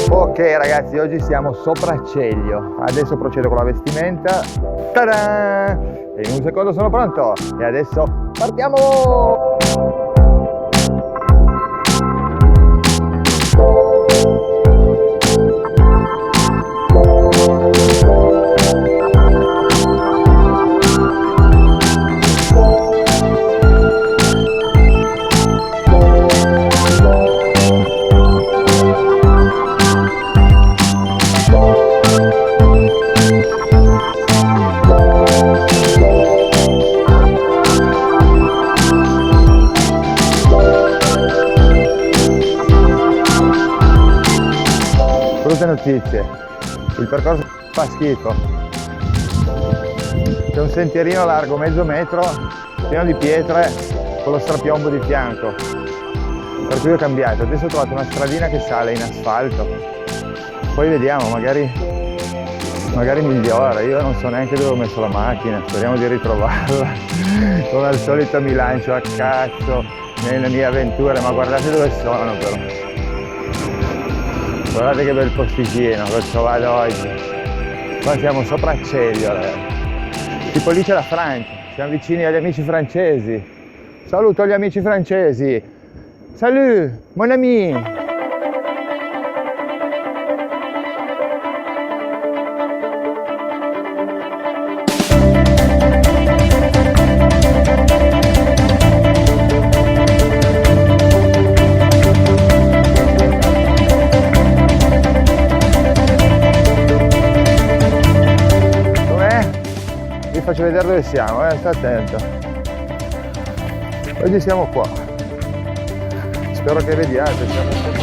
Ok ragazzi, oggi siamo sopra Celio, adesso procedo con la vestimenta. Ta-da! E in un secondo sono pronto e adesso partiamo! Brutte notizie, il percorso fa schifo, c'è un sentierino largo mezzo metro, pieno di pietre, con lo strapiombo di fianco, per cui ho cambiato. Adesso ho trovato una stradina che sale in asfalto, poi vediamo, magari migliora. Io non so neanche dove ho messo la macchina, speriamo di ritrovarla. Come al solito mi lancio a cazzo nelle mie avventure, ma guardate dove sono però. Guardate che bel posticino che ho trovato oggi. Qua siamo sopra Celio, tipo lì c'è la Francia, siamo vicini agli amici francesi. Saluto agli amici francesi. Salut, mon ami. Vi faccio vedere dove siamo, sta attento. Oggi siamo qua. Spero che vediate, siamo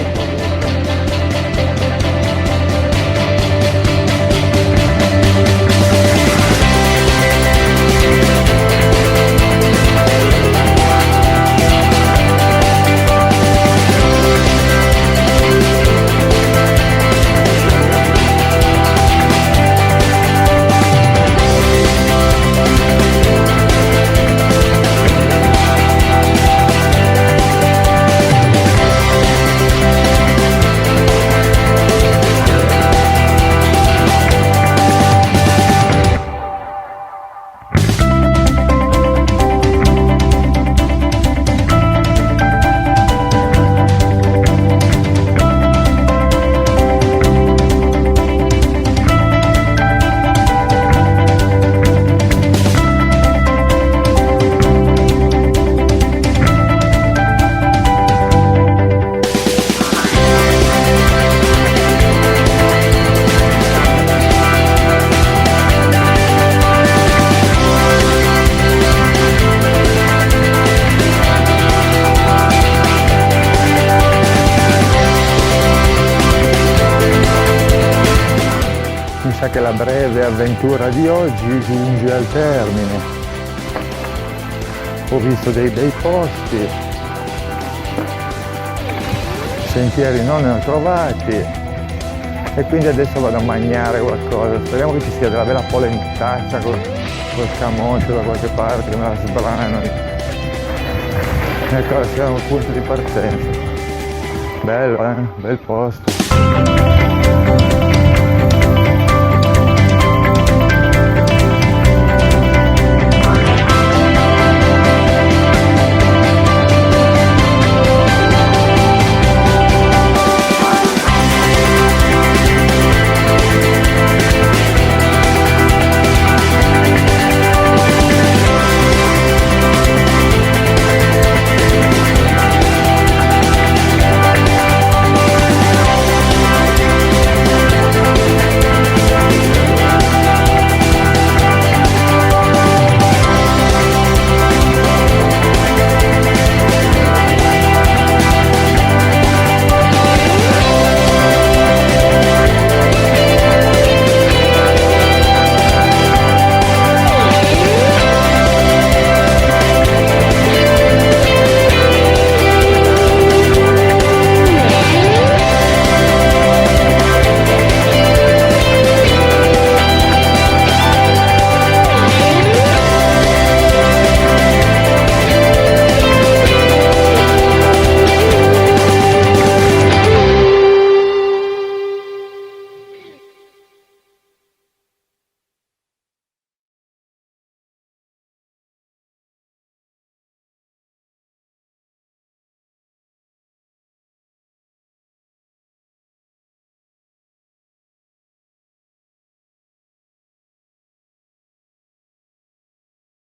che la breve avventura di oggi giunge al termine. Ho visto dei bei posti, sentieri non ne ho trovati e quindi adesso vado a mangiare qualcosa. Speriamo che ci sia della bella polentazza col camoscio da qualche parte che me la sbrano. Ecco, siamo al punto di partenza. Bello, bel posto.